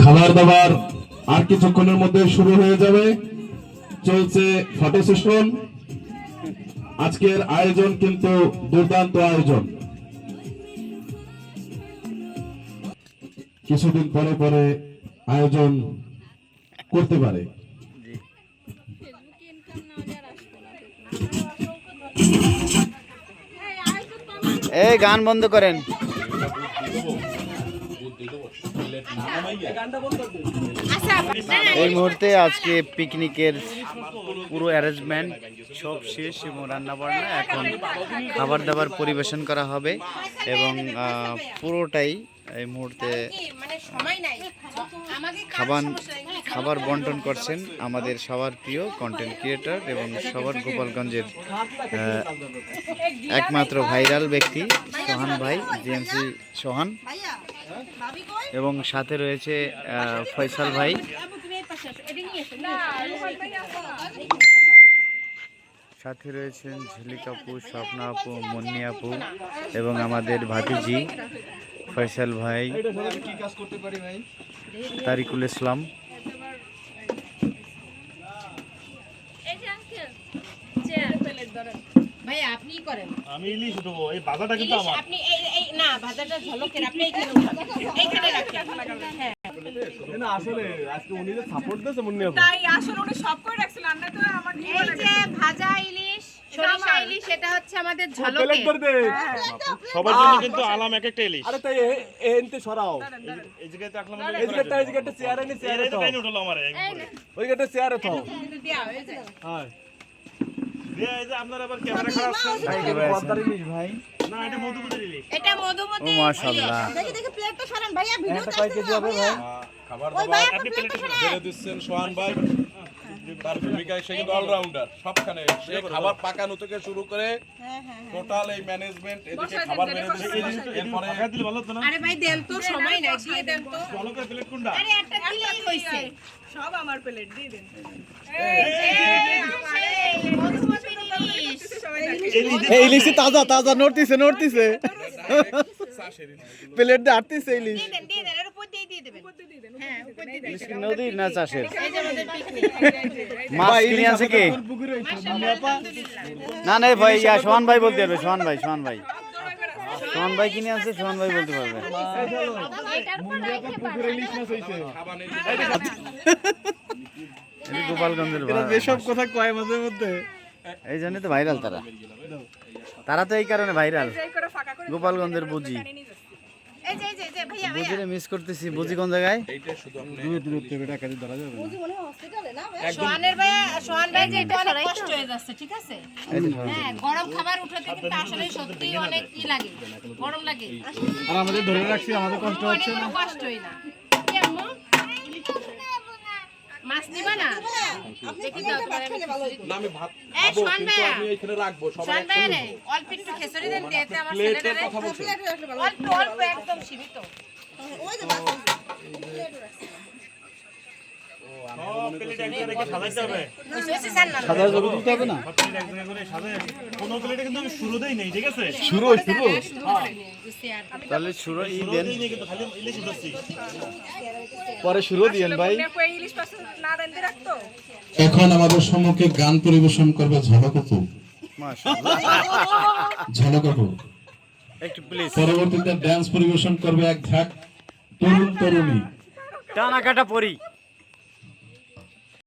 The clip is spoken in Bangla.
খাবার দাবার আর কিছুক্ষণের মধ্যে শুরু হয়ে যাবে। চলছে ফটো সেশন। আজকের আয়োজন কিন্তু দুর্দান্ত আয়োজন। কিছুদিন পরে পরে আয়োজন করতে পারে। এই গান বন্ধ করেন। এই মুহূর্তে আজকে পিকনিকের পুরো অ্যারেঞ্জমেন্ট সব শেষ এবং রান্না বান্না, এখন খাবার দাবার পরিবেশন করা হবে এবং পুরোটাই এই মুহূর্তে খাবার বন্টন করছেন আমাদের সবার প্রিয় কন্টেন্ট ক্রিয়েটর এবং সবার গোপালগঞ্জের একমাত্র ভাইরাল ব্যক্তি সোহান ভাই, জিএমসি সোহান, এবং সাথে রয়েছে ফয়সাল ভাই, সাথে রয়েছেন ঝিলিক আপু, স্বপ্না আপু, মুন্নি আপু এবং আমাদের ভাতিজি ফয়সাল ভাই, তারিকুল ইসলাম। ভাই আপনি করেন, আমি ইলিশ দেবো। এই ভাজাটা কিন্তু আমার। আপনি এই না ভাজাটা ঝলকের আপনি এইখানে রাখেন। হ্যাঁ না আসলে আজকে উনি যে সাপোর্ট দিয়েছে মুন্নি আপু, তাই আসলে উনি সব করে রাখছিল। আমরা তো আমার এই যে ভাজা ইলিশ, সরিষা ইলিশ, এটা হচ্ছে আমাদের প্লেট ঝলকের। করে দে সবার জন্য কিন্তু আলাম এক একটা ইলিশ। আরে তাই এনতে সরাও, এই জায়গাতে রাখলাম, এই জায়গাটা চেয়ারে নি, চেয়ারে তো টাইম উঠলো আমারে, ওই জায়গাটা চেয়ারে তো দেয়া হয়ে যায়। হ্যাঁ দিয়া। এই যে আপনারা আবার ক্যামেরা খারাপ ভাই না, এটা মধুমতির ইলিশ। এটা মধুমতি। ও মাশাআল্লাহ, দেখি প্লেটটা সরান ভাইয়া, ভিডিও এটা কয় কেজি হবে ভাই? খাবার দাবার আপনি প্লেটে বেড়ে দিচ্ছেন সোহান ভাই। তার ভূমিকায় সে কিন্তু অলরাউন্ডার, সবখানে সে খাবার পাকানো থেকে শুরু করে টোটাল এই ম্যানেজমেন্ট, এদিকে খাবার ম্যানেজমেন্ট, এরপরে টাকা দিলে ভালো হতো না। আরে ভাই দেন তো, সময় নাই, দিয়ে দেন তো। ঝলকের প্লেট কোনটা? আরে একটা দিলেই হইছে। সব আমার প্লেট দিয়ে দেন। মধুমতি ইলিশ। এই ইলিশে তাজা তাজা নড়তিছে নড়তিছে, প্লেট দিয়ে আটতিছে ইলিশ। দিয়ে দেন, এর উপর দিয়ে দেবেন। হ্যাঁ, উপর দিয়ে দেন। ইলিশ কি নদীর না চাষের? এই যে আমাদের পিকনিক। মাছ কিনে আনছে কে? না না ভাই, সোহান ভাই বলতে পারবে, সোহান ভাই, সোহান ভাই, সোহান ভাই কিনে আনছে, সোহান ভাই বলতে পারবে। গোপালগঞ্জের এসব কথা কয় মাঝে মধ্যে, এই জন্য তো ভাইরাল তারা, তারা তো এই কারণে ভাইরাল। গোপালগঞ্জের বুঝি, এই যে ভাইয়া বুঝিরে মিস করতেছি। বুঝি কোন জায়গায়? সোহান ভাই যে এটা অনেক কষ্ট হয়ে যাচ্ছে, ঠিক আছে? হ্যাঁ, গরম খাবার উঠাতে কিন্তু আসলে সত্যিই অনেক কি লাগে, গরম লাগে। আর আমাদের ধরে রাখছি, আমাদের কষ্ট হচ্ছে না। কষ্টই না। কি আম্মু? মাছ নিবা না? দেখি দাও তোমার না আমি ভাত এই খাবো, সোহান কিন্তু ভাইয়া, আমি এখানে রাখবো সবাই সোহান একসাথে ভাইয়া রে, অল্প একটু খেসরি দেন, দিতে আমার প্লেটের ছেলেটারে। কথা বলছি। অল্প অল্প একদম সীমিত। সব প্লেট এক জায়গায় রেখে সাজাইতে হবে। বুঝতে চান না? সাদা জগৎ দিতে হবে না? সব প্লেট এক জায়গায় করে সাজাই। কোনো প্লেটে কিন্তু আমি শুরুতেই নেই, ঠিক আছে? শুরু বুঝতে আর তাহলে শুরু ই দেন, শুরুতেই নেই, কিন্তু খালি ইলিশ উঠাচ্ছি। পরে শুরু দিয়েন ভাই। ইলিশ পাশে না রান্ধে রাখতো। এখন আমাদের সম্মুখে গান পরিবেশন করবে ঝলক আপু। মাশাআল্লাহ, ঝলক আপু একটু প্লিজ। পরবর্তীতে ড্যান্স পরিবেশন করবে এক ঝাঁক তরুণ তরুণী। টানা কাটা পরি।